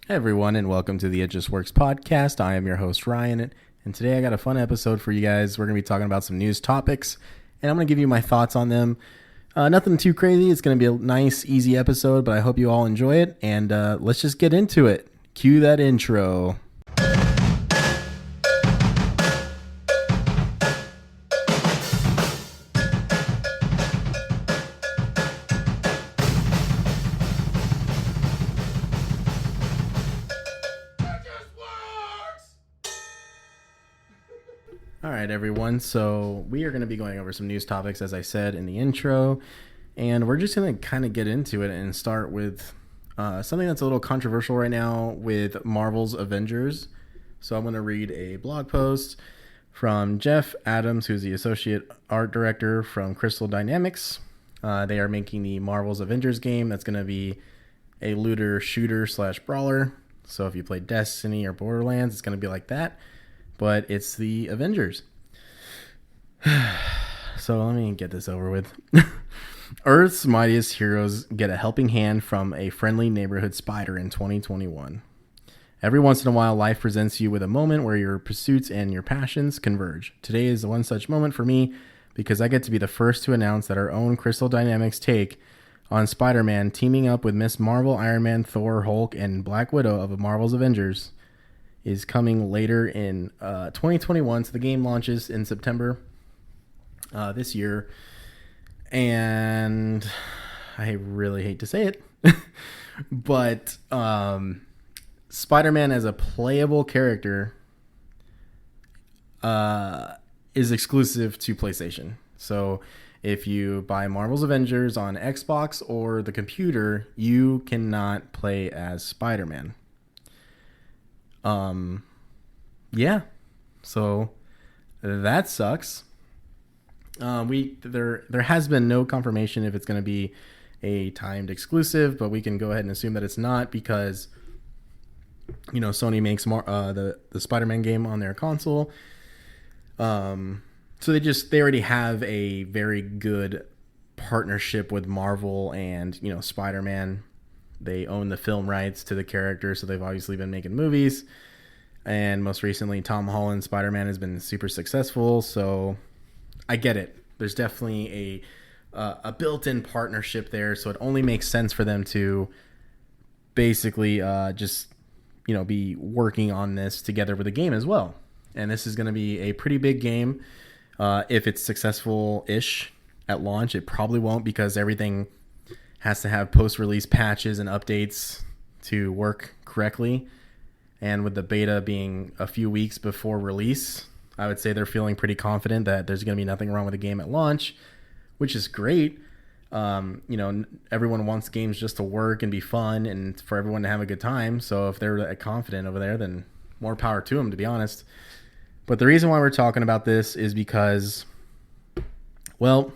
Hey everyone, and welcome to the It Just Works podcast. I am your host Ryan, and today I got a fun episode for you guys. We're going to be talking about some news topics, and I'm going to give you my thoughts on them. Nothing too crazy. It's going to be a nice, easy episode, but I hope you all enjoy it, and let's just get into it. Cue that intro. All right, everyone. So we are going to be going over some news topics, as I said in the intro, and we're just going to kind of get into it and start with something that's a little controversial right now with Marvel's Avengers. So I'm going to read a blog post from Jeff Adams, who's the associate art director from Crystal Dynamics. They are making the Marvel's Avengers game that's going to be a looter shooter / brawler. So if you play Destiny or Borderlands, it's going to be like that. But it's the Avengers. So let me get this over with. Earth's mightiest heroes get a helping hand from a friendly neighborhood spider in 2021. Every once in a while, life presents you with a moment where your pursuits and your passions converge. Today is one such moment for me because I get to be the first to announce that our own Crystal Dynamics take on Spider-Man teaming up with Miss Marvel, Iron Man, Thor, Hulk, and Black Widow of Marvel's Avengers is coming later in 2021. So the game launches in September this year. And I really hate to say it, but Spider-Man as a playable character is exclusive to PlayStation. So if you buy Marvel's Avengers on Xbox or the computer, you cannot play as Spider-Man. Yeah, so that sucks. There has been no confirmation if it's going to be a timed exclusive, but we can go ahead and assume that it's not because, you know, Sony makes the Spider-Man game on their console. So they already have a very good partnership with Marvel and, you know, Spider-Man. They own the film rights to the character, so they've obviously been making movies. And most recently, Tom Holland's Spider-Man has been super successful, so I get it. There's definitely a built-in partnership there, so it only makes sense for them to basically just, you know, be working on this together with the game as well. And this is going to be a pretty big game. If it's successful-ish at launch, it probably won't because everything has to have post-release patches and updates to work correctly. And with the beta being a few weeks before release, I would say they're feeling pretty confident that there's going to be nothing wrong with the game at launch, which is great. You know, everyone wants games just to work and be fun and for everyone to have a good time. So if they're that confident over there, then more power to them, to be honest. But the reason why we're talking about this is because, well,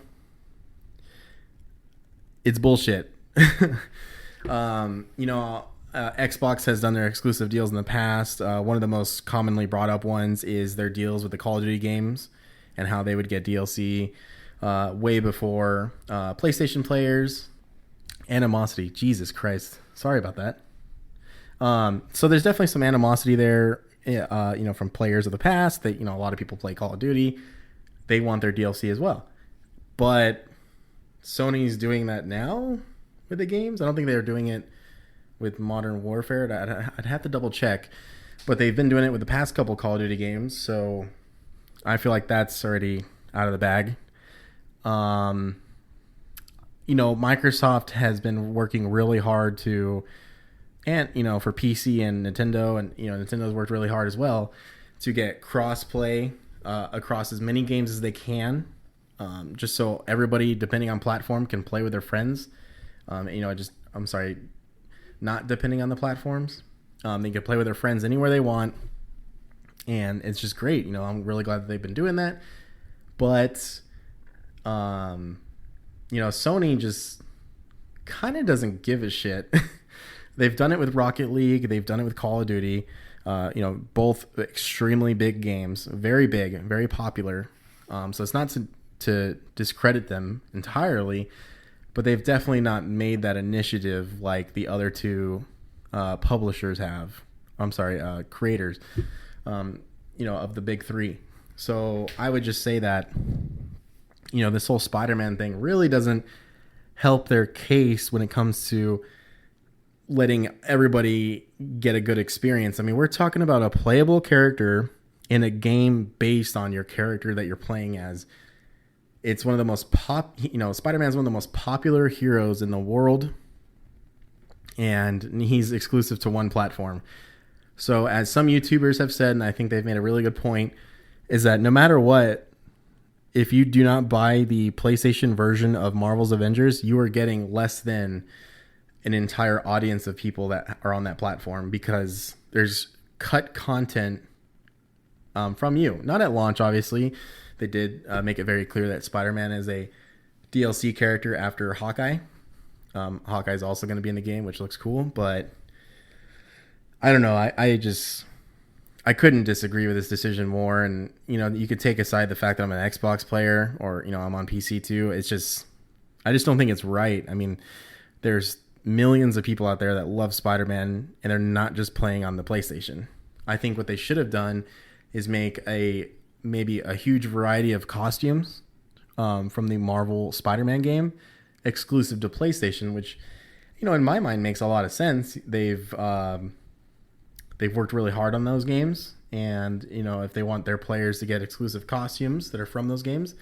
it's bullshit. Xbox has done their exclusive deals in the past. One of the most commonly brought up ones is their deals with the Call of Duty games and how they would get DLC way before PlayStation players. Animosity. Jesus Christ. Sorry about that. So there's definitely some animosity there, from players of the past that, you know, a lot of people play Call of Duty. They want their DLC as well. But Sony's doing that now with the games. I don't think they're doing it with Modern Warfare. I'd have to double check, but they've been doing it with the past couple Call of Duty games, so I feel like that's already out of the bag. Microsoft has been working really hard for PC and Nintendo, and, you know, Nintendo's worked really hard as well to get cross-play across as many games as they can. Just so everybody, depending on platform, can play with their friends. Not depending on the platforms. They can play with their friends anywhere they want. And it's just great. You know, I'm really glad that they've been doing that. But, Sony just kind of doesn't give a shit. They've done it with Rocket League. They've done it with Call of Duty. Both extremely big games. Very big, very popular. So it's not to discredit them entirely, but they've definitely not made that initiative like the other two publishers have. I'm sorry, creators, of the big three. So I would just say that, this whole Spider-Man thing really doesn't help their case when it comes to letting everybody get a good experience. I mean, we're talking about a playable character in a game based on your character that you're playing as. It's one of the most Spider-Man's one of the most popular heroes in the world, and he's exclusive to one platform. So as some YouTubers have said, and I think they've made a really good point, is that no matter what, if you do not buy the PlayStation version of Marvel's Avengers, you are getting less than an entire audience of people that are on that platform, because there's cut content from you. Not at launch, obviously. They did make it very clear that Spider-Man is a DLC character after Hawkeye. Hawkeye's also going to be in the game, which looks cool, but I don't know. I couldn't disagree with this decision more. And, you could take aside the fact that I'm an Xbox player, or, I'm on PC too. I just don't think it's right. I mean, there's millions of people out there that love Spider-Man, and they're not just playing on the PlayStation. I think what they should have done is make maybe a huge variety of costumes from the Marvel Spider-Man game exclusive to PlayStation, which, in my mind makes a lot of sense. They've worked really hard on those games, and if they want their players to get exclusive costumes that are from those games,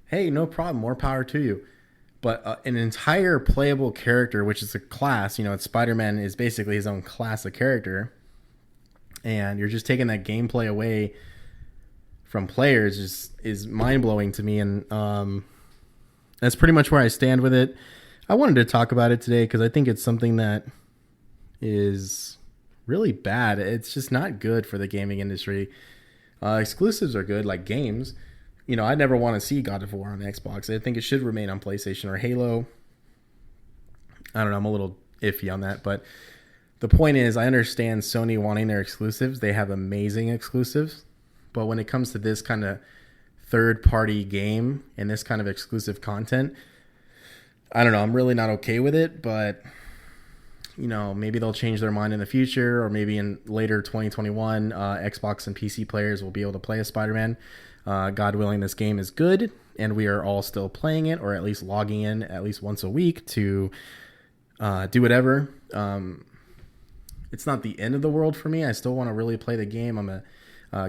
hey, no problem, more power to you. But an entire playable character, which is a class, it's Spider-Man is basically his own class of character, and you're just taking that gameplay away from players is mind-blowing to me. And that's pretty much where I stand with it. I wanted to talk about it today because I think it's something that is really bad. It's just not good for the gaming industry. Exclusives are good, like games. I never want to see God of War on Xbox. I think it should remain on PlayStation, or Halo. I don't know. I'm a little iffy on that, but the point is, I understand Sony wanting their exclusives. They have amazing exclusives. But when it comes to this kind of third-party game and this kind of exclusive content, I don't know. I'm really not okay with it. But, maybe they'll change their mind in the future, or maybe in later 2021, Xbox and PC players will be able to play as Spider-Man. God willing, this game is good, and we are all still playing it, or at least logging in at least once a week to do whatever. It's not the end of the world for me. I still want to really play the game.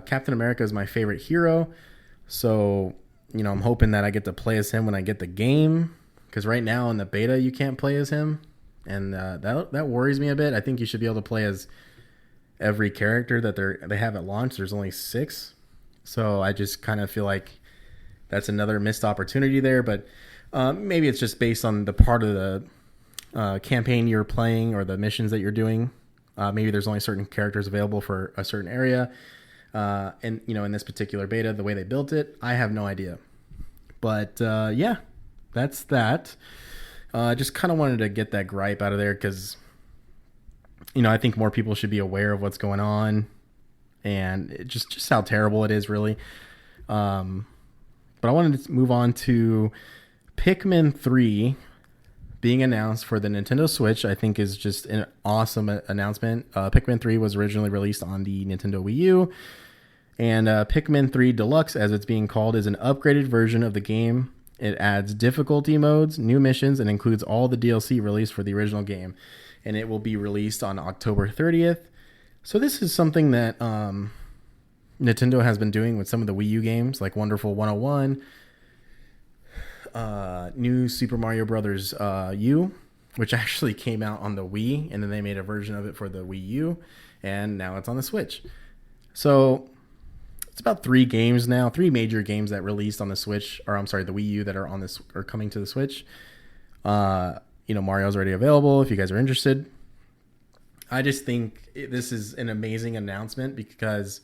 Captain America is my favorite hero, so I'm hoping that I get to play as him when I get the game, because right now in the beta you can't play as him, and that worries me a bit. I think you should be able to play as every character that they have at launch. There's only 6, so I just kind of feel like that's another missed opportunity there. But maybe it's just based on the part of the campaign you're playing, or the missions that you're doing. Maybe there's only certain characters available for a certain area. And in this particular beta, the way they built it, I have no idea. But yeah, that's that. Just kind of wanted to get that gripe out of there, because I think more people should be aware of what's going on, and just how terrible it is, really. But I wanted to move on to Pikmin 3 being announced for the Nintendo Switch. I think is just an awesome announcement. Pikmin 3 was originally released on the Nintendo Wii U, and Pikmin 3 Deluxe, as it's being called, is an upgraded version of the game. It adds difficulty modes, new missions, and includes all the DLC released for the original game, and it will be released on October 30th. So this is something that Nintendo has been doing with some of the Wii U games, like Wonderful 101, New Super Mario Brothers U, which actually came out on the Wii, and then they made a version of it for the Wii U, and now it's on the Switch. So it's about 3 games now, 3 major games that released on the Switch, or I'm sorry, the Wii U, that are are coming to the Switch. Mario's already available if you guys are interested. I just think this is an amazing announcement, because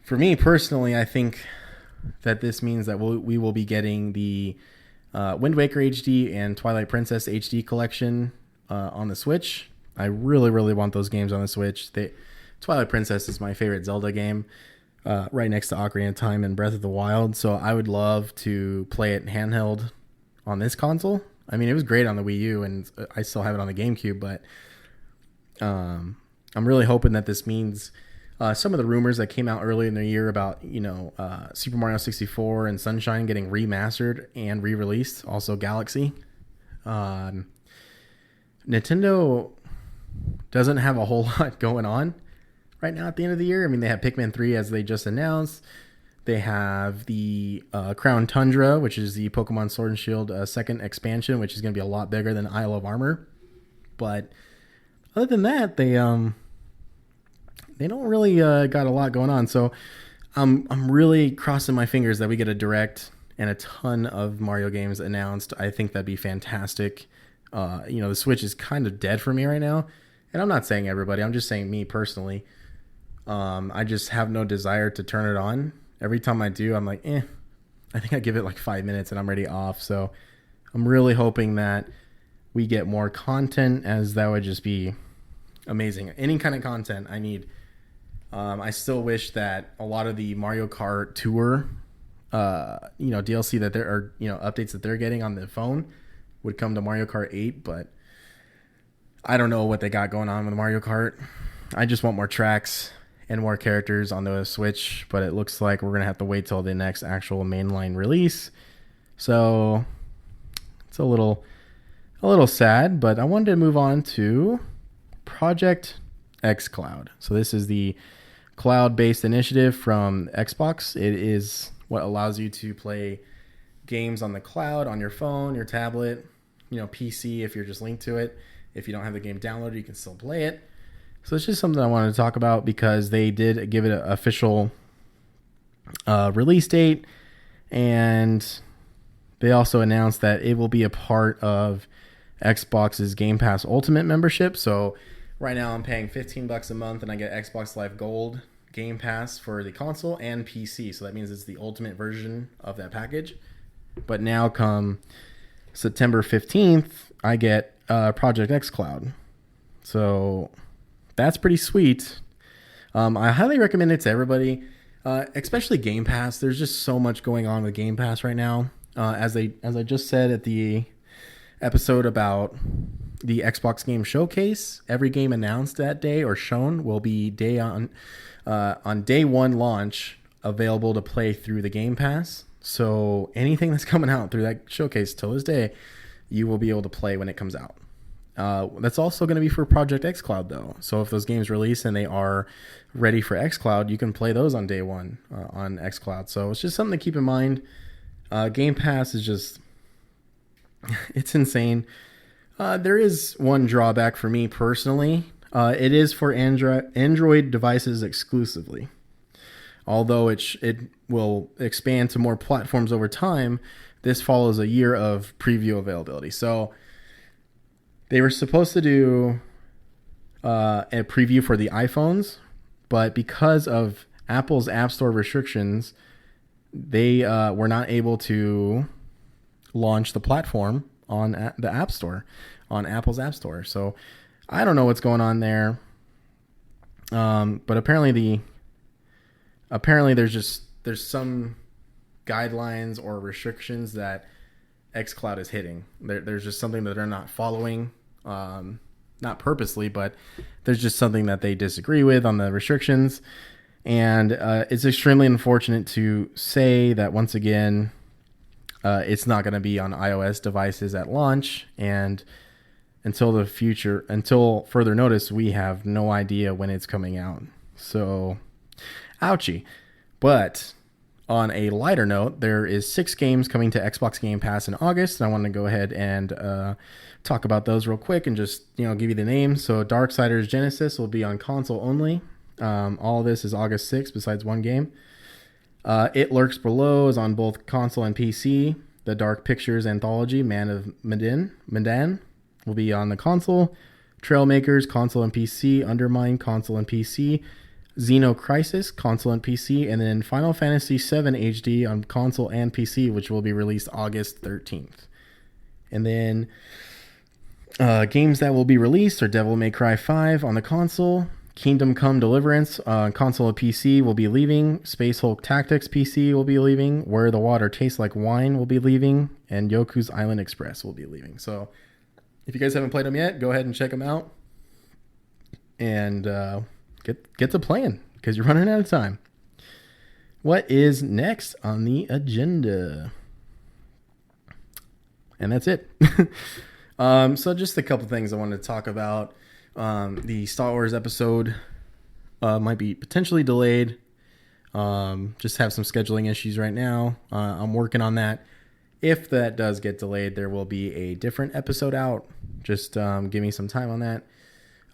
for me personally, I think that this means that we will be getting the Wind Waker HD and Twilight Princess HD collection on the Switch. I really, really want those games on the Switch. Twilight Princess is my favorite Zelda game, right next to Ocarina of Time and Breath of the Wild. So I would love to play it handheld on this console. I mean, it was great on the Wii U, and I still have it on the GameCube, but I'm really hoping that this means some of the rumors that came out early in the year about, Super Mario 64 and Sunshine getting remastered and re-released, also Galaxy. Nintendo doesn't have a whole lot going on right now at the end of the year. I mean, they have Pikmin 3 as they just announced. They have the Crown Tundra, which is the Pokemon Sword and Shield second expansion, which is going to be a lot bigger than Isle of Armor. But other than that, they don't really got a lot going on. So I'm really crossing my fingers that we get a direct and a ton of Mario games announced. I think that'd be fantastic. The Switch is kind of dead for me right now. And I'm not saying everybody. I'm just saying me personally. I just have no desire to turn it on. Every time I do, I'm like, I think I give it like 5 minutes and I'm already off. So I'm really hoping that we get more content, as that would just be amazing. Any kind of content I need. I still wish that a lot of the Mario Kart Tour, DLC that there are, updates that they're getting on the phone would come to Mario Kart 8, but I don't know what they got going on with Mario Kart. I just want more tracks and more characters on the Switch, but it looks like we're going to have to wait till the next actual mainline release. So it's a little sad, but I wanted to move on to Project xCloud. So this is the cloud-based initiative from Xbox. It is what allows you to play games on the cloud, on your phone, your tablet, PC if you're just linked to it. If you don't have the game downloaded, you can still play it. So it's just something I wanted to talk about because they did give it an official release date, and they also announced that it will be a part of Xbox's Game Pass Ultimate membership. So right now I'm paying $15 a month and I get Xbox Live Gold Game Pass for the console and PC. So that means it's the ultimate version of that package. But now come September 15th, I get Project xCloud. So that's pretty sweet. I highly recommend it to everybody, especially Game Pass. There's just so much going on with Game Pass right now. As I just said at the episode about the Xbox Game Showcase, every game announced that day or shown will be on day one launch available to play through the Game Pass. So anything that's coming out through that showcase till this day, you will be able to play when it comes out. That's also going to be for Project xCloud, though. So if those games release and they are ready for xCloud, you can play those on day one on xCloud. So it's just something to keep in mind. Game Pass is just, it's insane. There is one drawback for me personally. It is for Android devices exclusively. Although it will expand to more platforms over time, this follows a year of preview availability. So they were supposed to do a preview for the iPhones, but because of Apple's App Store restrictions, they were not able to launch the platform on the App Store, on Apple's App Store. So I don't know what's going on there. But apparently there's some guidelines or restrictions that xCloud is hitting. There's just something that they're not following, not purposely, but there's just something that they disagree with on the restrictions. And it's extremely unfortunate to say that once again, it's not going to be on iOS devices at launch. And until further notice, we have no idea when it's coming out. So, ouchie. But on a lighter note, there is 6 games coming to Xbox Game Pass in August, and I want to go ahead and talk about those real quick and just give you the names. So Darksiders Genesis will be on console only. All of this is August 6th, besides one game. It Lurks Below is on both console and PC. The Dark Pictures anthology, Man of Medan, will be on the console. Trailmakers, console and PC. Undermine, console and PC. Xeno Crisis, console and PC. And then Final Fantasy VII HD on console and PC, which will be released August 13th. And then games that will be released are Devil May Cry 5 on the console. Kingdom Come Deliverance on console and PC will be leaving. Space Hulk Tactics PC will be leaving. Where the Water Tastes Like Wine will be leaving. And Yoku's Island Express will be leaving. So if you guys haven't played them yet, go ahead and check them out. and get to playing because you're running out of time. What is next on the agenda? And that's it. So just a couple things I wanted to talk about. The Star Wars episode might be potentially delayed. Just have some scheduling issues right now. I'm working on that. If that does get delayed, there will be a different episode out. Just give me some time on that.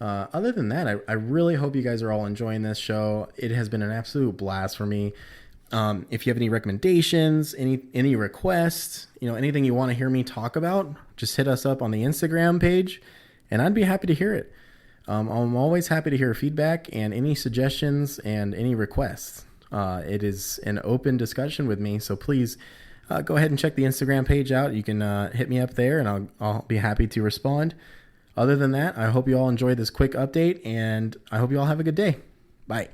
Other than that, I really hope you guys are all enjoying this show. It has been an absolute blast for me. If you have any recommendations, any requests, anything you want to hear me talk about, just hit us up on the Instagram page, and I'd be happy to hear it. I'm always happy to hear feedback and any suggestions and any requests. It is an open discussion with me, so please go ahead and check the Instagram page out. You can hit me up there, and I'll be happy to respond. Other than that, I hope you all enjoyed this quick update, and I hope you all have a good day. Bye.